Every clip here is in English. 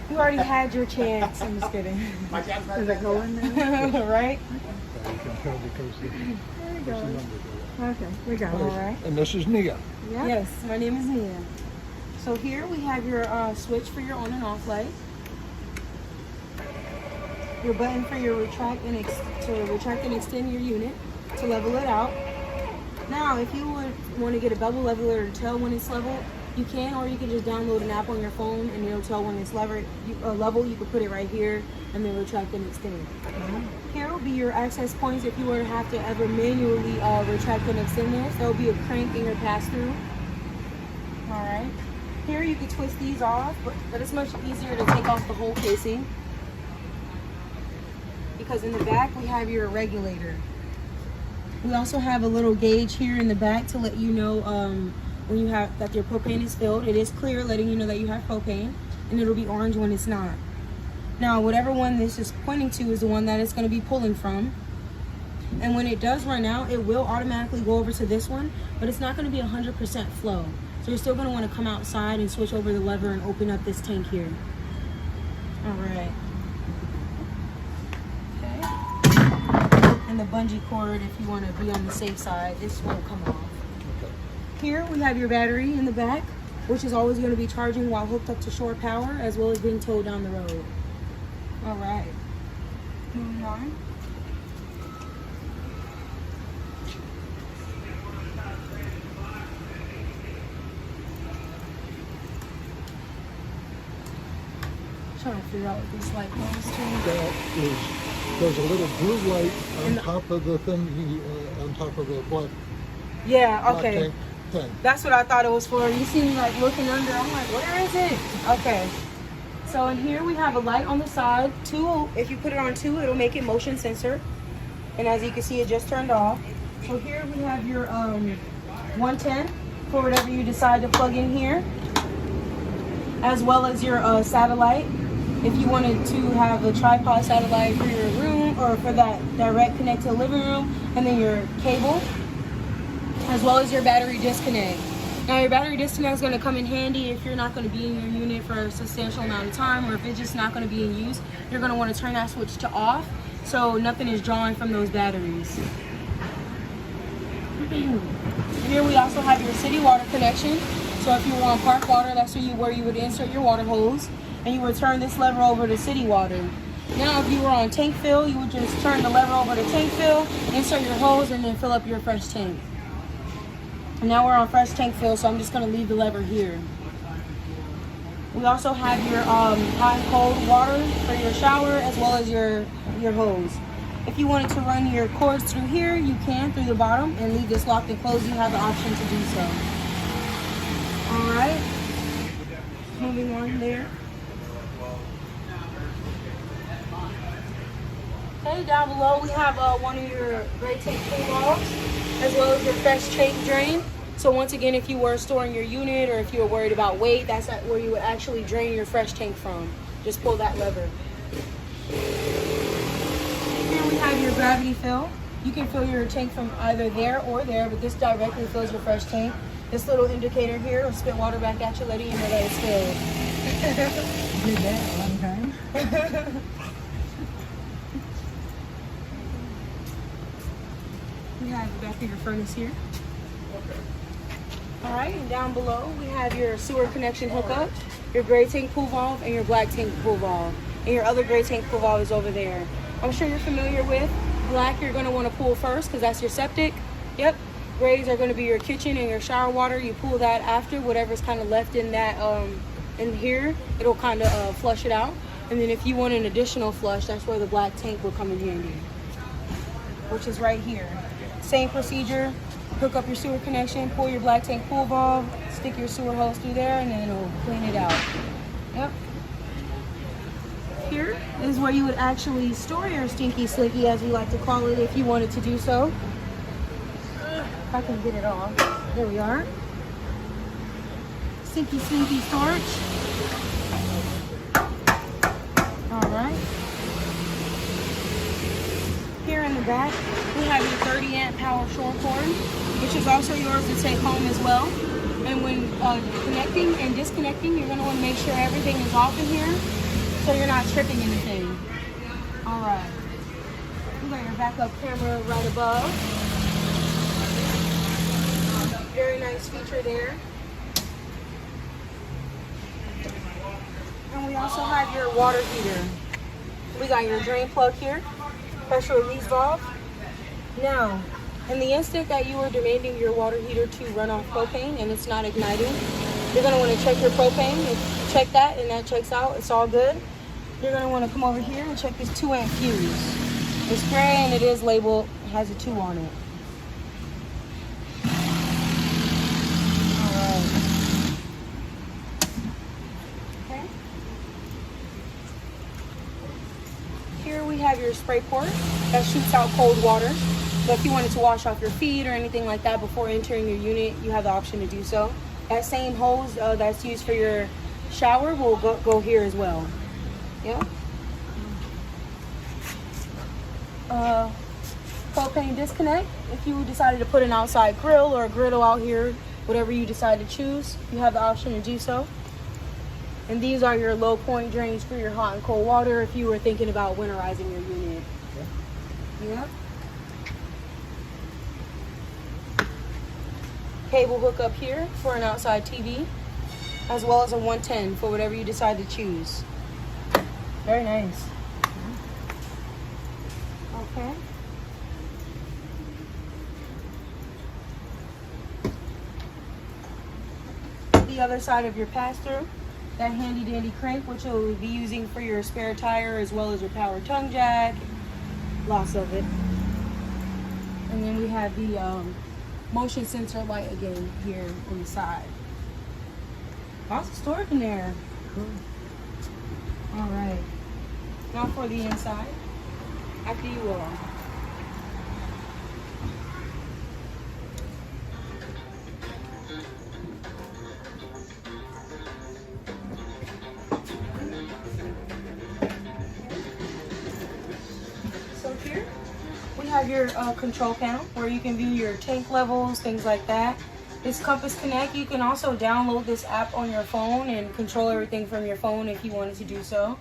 You already had your chance. I'm just kidding. Does it go in there? Right? So you can tell because There you there's a go. number there. Okay, we got All it. right. And this is Nia. Yeah. Yes, my name is Nia. So here we have your switch for your on and off light. Your button for your retract and extend your unit to level it out. Now, if you would want to get a bevel leveler to tell when it's level, you can, or you can just download an app on your phone and it'll tell when it's level. You can put it right here and then retract and extend. Here will be your access points if you were to have to ever manually retract and extend this. There will be a crank in your pass-through. All right. Here you can twist these off, but it's much easier to take off the whole casing because in the back we have your regulator. We also have a little gauge here in the back to let you know when you have that your propane is filled. It is clear, letting you know that you have propane, and it'll be orange when it's not. Now, whatever one this is pointing to is the one that it's going to be pulling from. And when it does run out, it will automatically go over to this one, but it's not going to be 100% flow. So you're still going to want to come outside and switch over the lever and open up this tank here. All right. Okay. And the bungee cord, if you want to be on the safe side, this won't come off. Okay. Here we have your battery in the back, which is always going to be charging while hooked up to shore power, as well as being towed down the road. All right. Moving on. Trying to figure out what this light goes to. That is, there's a little blue light on top of the thing, on top of the black Yeah, okay. tank thing. That's what I thought it was for. You see me like looking under. I'm like, where is it? Okay. So in here we have a light on the side. Two, if you put it on two, it'll make it motion sensor. And as you can see, it just turned off. So here we have your 110 for whatever you decide to plug in here, as well as your satellite. If you wanted to have a tripod satellite for your room or for that direct connect to the living room, and then your cable, as well as your battery disconnect. Now your battery disconnect is going to come in handy if you're not going to be in your unit for a substantial amount of time, or if it's just not going to be in use. You're going to want to turn that switch to off so nothing is drawing from those batteries. Here we also have your city water connection. So if you were on park water, that's where you would insert your water hose, and you would turn this lever over to city water. Now if you were on tank fill, you would just turn the lever over to tank fill, insert your hose, and then fill up your fresh tank. And now we're on fresh tank fill, so I'm just going to leave the lever here. We also have your hot and cold water for your shower, as well as your hose. If you wanted to run your cords through here, you can through the bottom and leave this locked and closed. You have the option to do so. All right, moving on there. Okay, down below we have one of your gray tank cool valves, as well as your fresh tank drain. So once again, if you were storing your unit or if you were worried about weight, that's where you would actually drain your fresh tank from. Just pull that lever. Here we have your gravity fill. You can fill your tank from either there or there, but this directly fills your fresh tank. This little indicator here will spit water back at you, letting you know that it's filled. Did that one time. We have the back of your furnace here. All right, and down below we have your sewer connection hookup, your gray tank pool valve, and your black tank pool valve. And your other gray tank pool valve is over there. I'm sure you're familiar with black. You're going to want to pool first because that's your septic. Yep. Grays are going to be your kitchen and your shower water. You pool that after whatever's kind of left in that in here. It'll kind of flush it out. And then if you want an additional flush, that's where the black tank will come in handy, which is right here. Same procedure. Hook up your sewer connection, pull your black tank pool valve, stick your sewer hose through there, and then it'll clean it out. Yep. Here is where you would actually store your stinky slinky, as we like to call it, if you wanted to do so. If I can get it off. There we are. Stinky slinky storage. All right. Here in the back, we have your 30 amp power shore cord, which is also yours to take home as well. And when connecting and disconnecting, you're going to want to make sure everything is off in here. so you're not tripping anything. All right. You got your backup camera right above. Very nice feature there. And we also have your water heater. We got your drain plug here, pressure release valve. Now, in the instant that you are demanding your water heater to run off propane and it's not igniting, you're going to want to check your propane. If you check that and that checks out, it's all good. You're going to want to come over here and check this 2-amp fuse. It's gray and it is labeled, it has a 2 on it. Here we have your spray port that shoots out cold water. So if you wanted to wash off your feet or anything like that before entering your unit, you have the option to do so. That same hose that's used for your shower will go here as well. Yeah. Propane disconnect. If you decided to put an outside grill or a griddle out here, whatever you decide to choose, you have the option to do so. And these are your low point drains for your hot and cold water if you were thinking about winterizing your unit. Yeah. Cable hook up here for an outside TV, as well as a 110 for whatever you decide to choose. Very nice. Okay. The other side of your pass-through, that handy dandy crank, which you'll be using for your spare tire as well as your power tongue jack, lots of it. And then we have the motion sensor light again here on the side. Lots of storage in there. All right, now for the inside. After you will. We have your control panel where you can view your tank levels, things like that. This Compass Connect, you can also download this app on your phone and control everything from your phone if you wanted to do so.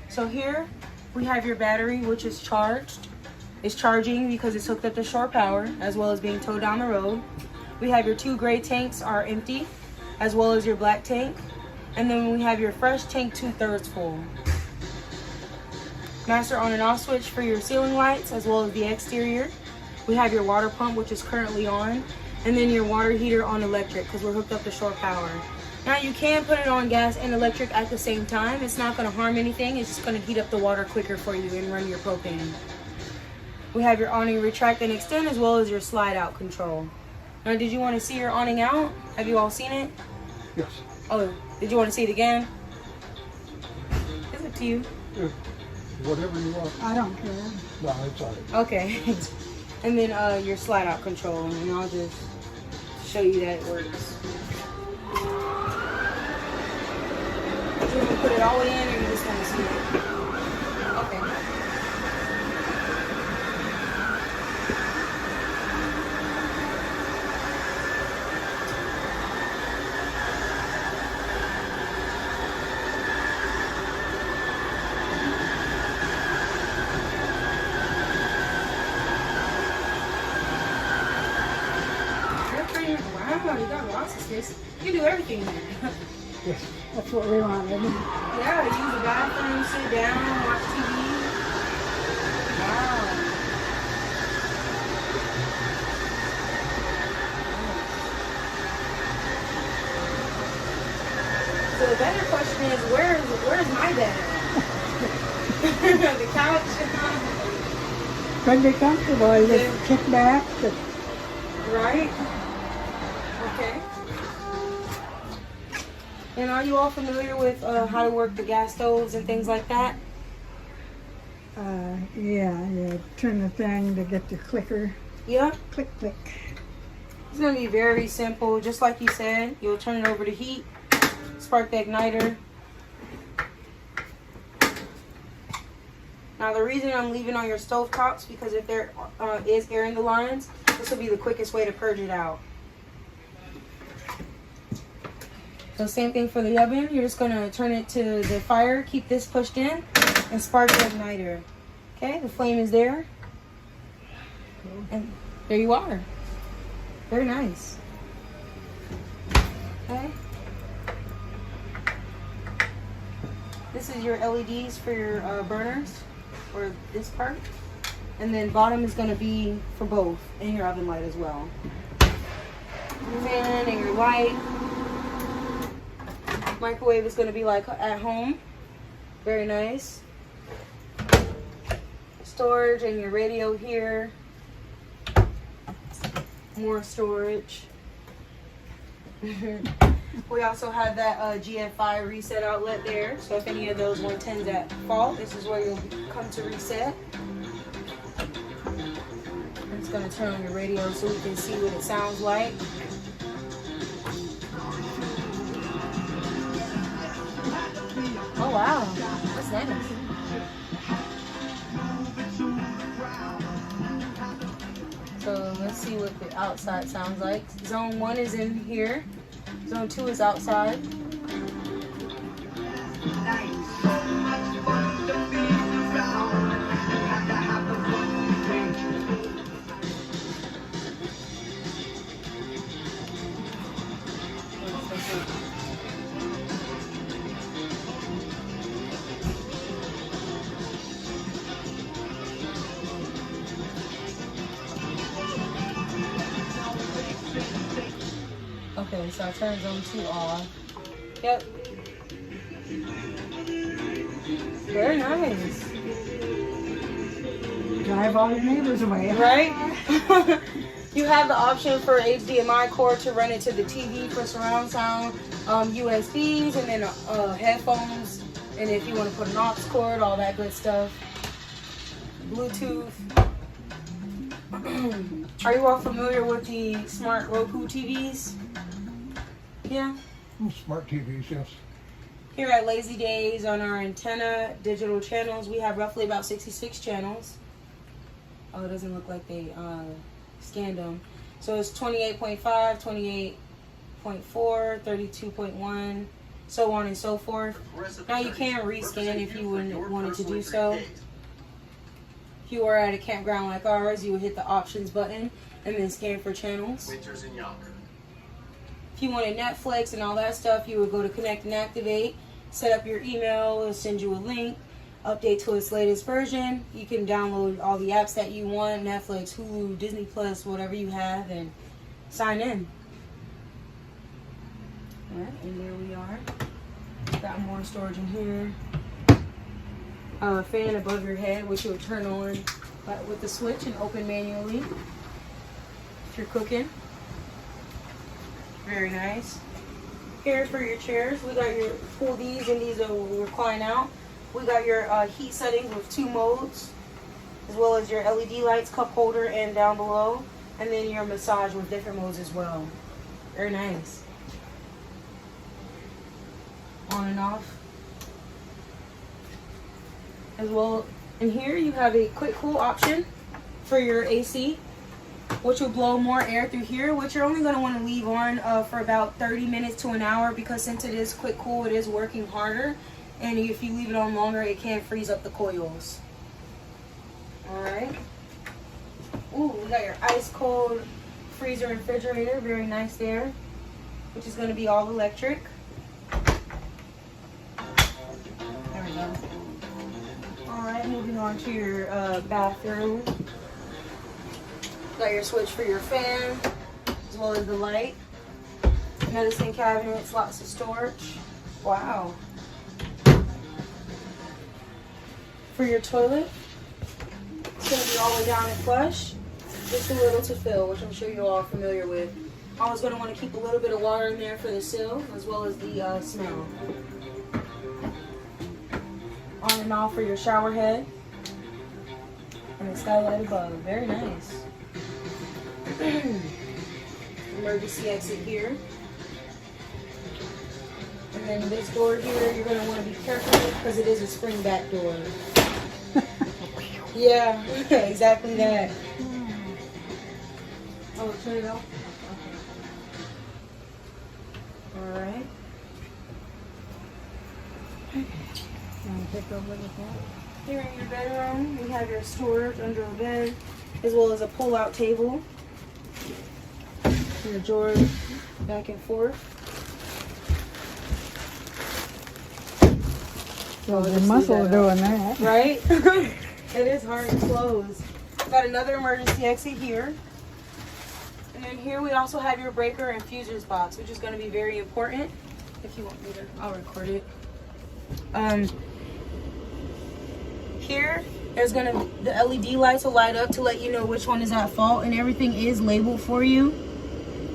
So here we have your battery, which is charged. It's charging because it's hooked up to shore power as well as being towed down the road. We have your 2 gray tanks are empty as well as your black tank. And then we have your fresh tank 2/3 full. Master on and off switch for your ceiling lights as well as the exterior. We have your water pump, which is currently on, and then your water heater on electric because we're hooked up to shore power. Now you can put it on gas and electric at the same time. It's not going to harm anything. It's just going to heat up the water quicker for you and run your propane. We have your awning retract and extend as well as your slide out control. Now did you want to see your awning out? Have you all seen it? Yes. Oh, did you want to see it again? It's up to you. Yeah. Whatever you want. I don't care. No, it's all right. Okay. And then your slide out control, and I'll just show you that it works. You want to put it all the way in, or you just want to see it? Okay. Wow, you got lots of space. You can do everything there. Yes. That's what we wanted. Yeah, use the bathroom, sit down, watch TV. Wow. So the better question is, where's my bed at? The couch? Could be comfortable. You just kick back. Right? Okay. And are you all familiar with how to work the gas stoves and things like that? Yeah, you turn the thing to get the clicker. Yeah. Click, click. It's going to be very simple. Just like you said, you'll turn it over to heat, spark the igniter. Now the reason I'm leaving on your stove tops, because if there is air in the lines, this will be the quickest way to purge it out. So same thing for the oven. You're just going to turn it to the fire, keep this pushed in, and spark your igniter. Okay, the flame is there. And there you are. Very nice. Okay. This is your LEDs for your burners, or this part. And then bottom is going to be for both, and your oven light as well. Fan and your light. Microwave is going to be like at home. Very nice. Storage and your radio here. More storage. We also have that GFI reset outlet there. So if any of those 110s at fault, this is where you'll come to reset. I'm just going to turn on your radio so we can see what it sounds like. Oh wow, that's nice. So let's see what the outside sounds like. Zone 1 is in here. Zone 2 is outside. Okay, so I turned zone 2 off. Yep. Very nice. Drive all your neighbors away. Right? You have the option for HDMI cord to run it to the TV for surround sound, USBs, and then headphones. And if you want to put an aux cord, all that good stuff. Bluetooth. Are you all familiar with the smart Roku TVs? Yeah. Smart TVs, yes. Here at Lazy Days on our antenna digital channels, we have roughly about 66 channels. Oh, it doesn't look like they scanned them. So it's 28.5, 28.4, 32.1, so on and so forth. Now you can rescan if you wanted to do so. If you were at a campground like ours, you would hit the options button and then scan for channels. If you wanted Netflix and all that stuff, you would go to connect and activate, set up your email, it'll send you a link, update to its latest version. You can download all the apps that you want, Netflix, Hulu, Disney Plus, whatever you have, and sign in. Alright, and there we are. Got more storage in here. A fan above your head, which you'll turn on with the switch and open manually if you're cooking. Very nice. Here for your chairs, we got your pull these, and these will recline out. We got your heat settings with 2 modes, as well as your LED lights, cup holder, and down below, and then your massage with different modes as well. Very nice. On and off. As well, in here you have a quick cool option for your AC, which will blow more air through here, which you're only going to want to leave on for about 30 minutes to an hour, because since it is quick cool, it is working harder, and if you leave it on longer, it can freeze up the coils. Alright. Ooh, we got your ice cold freezer and refrigerator, very nice there, which is going to be all electric. There we go. Alright, moving on to your bathroom. Got your switch for your fan, as well as the light. Medicine cabinets, lots of storage. Wow. For your toilet, it's going to be all the way down and flush. Just a little to fill, which I'm sure you're all familiar with. Always going to want to keep a little bit of water in there for the seal, as well as the smell. On and off for your shower head. And the skylight above. Very nice. Emergency exit here. And then this door here, you're going to want to be careful with, because it is a spring back door. Yeah, exactly that. Oh, turn it off? Okay. Alright. And take over the top. Here in your bedroom, we have your storage under a bed, as well as a pull-out table. Your drawers back and forth. So the just muscle leave that doing that. Right? It is hard to close. Got another emergency exit here. And then here we also have your breaker and fusers box, which is going to be very important. If you want me to, I'll record it. Here, there's the LED lights will light up to let you know which one is at fault, and everything is labeled for you.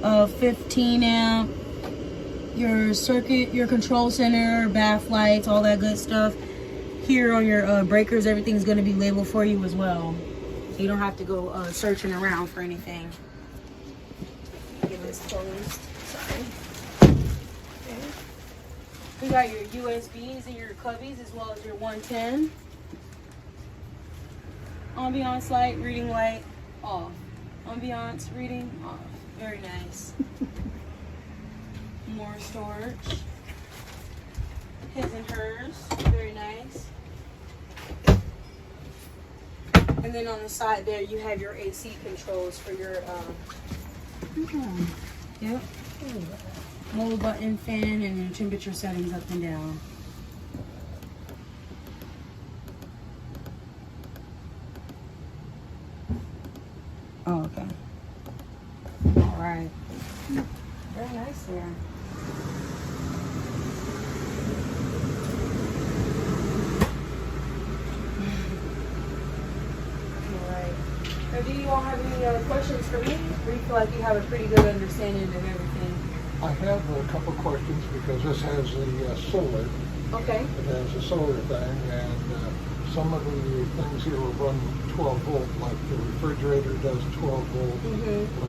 15 amp, your circuit, your control center, bath lights, all that good stuff. Here on your breakers, everything's going to be labeled for you as well. So you don't have to go searching around for anything. Get this closed. Sorry. Okay. We got your USBs and your cubbies as well as your 110. Ambiance light, reading light, off. Ambiance, reading, off. Very nice. More storage. His and hers, very nice. And then on the side there, you have your AC controls for your, yep. Low button fan and your temperature settings up and down. Oh, okay. All right. Very nice there. All right. So do you all have any questions for me? Or you feel like you have a pretty good understanding of everything? I have a couple questions because this has the solar. Okay. It has a solar thing, and some of the things here will run 12 volt, like the refrigerator does 12 volt. Mm-hmm.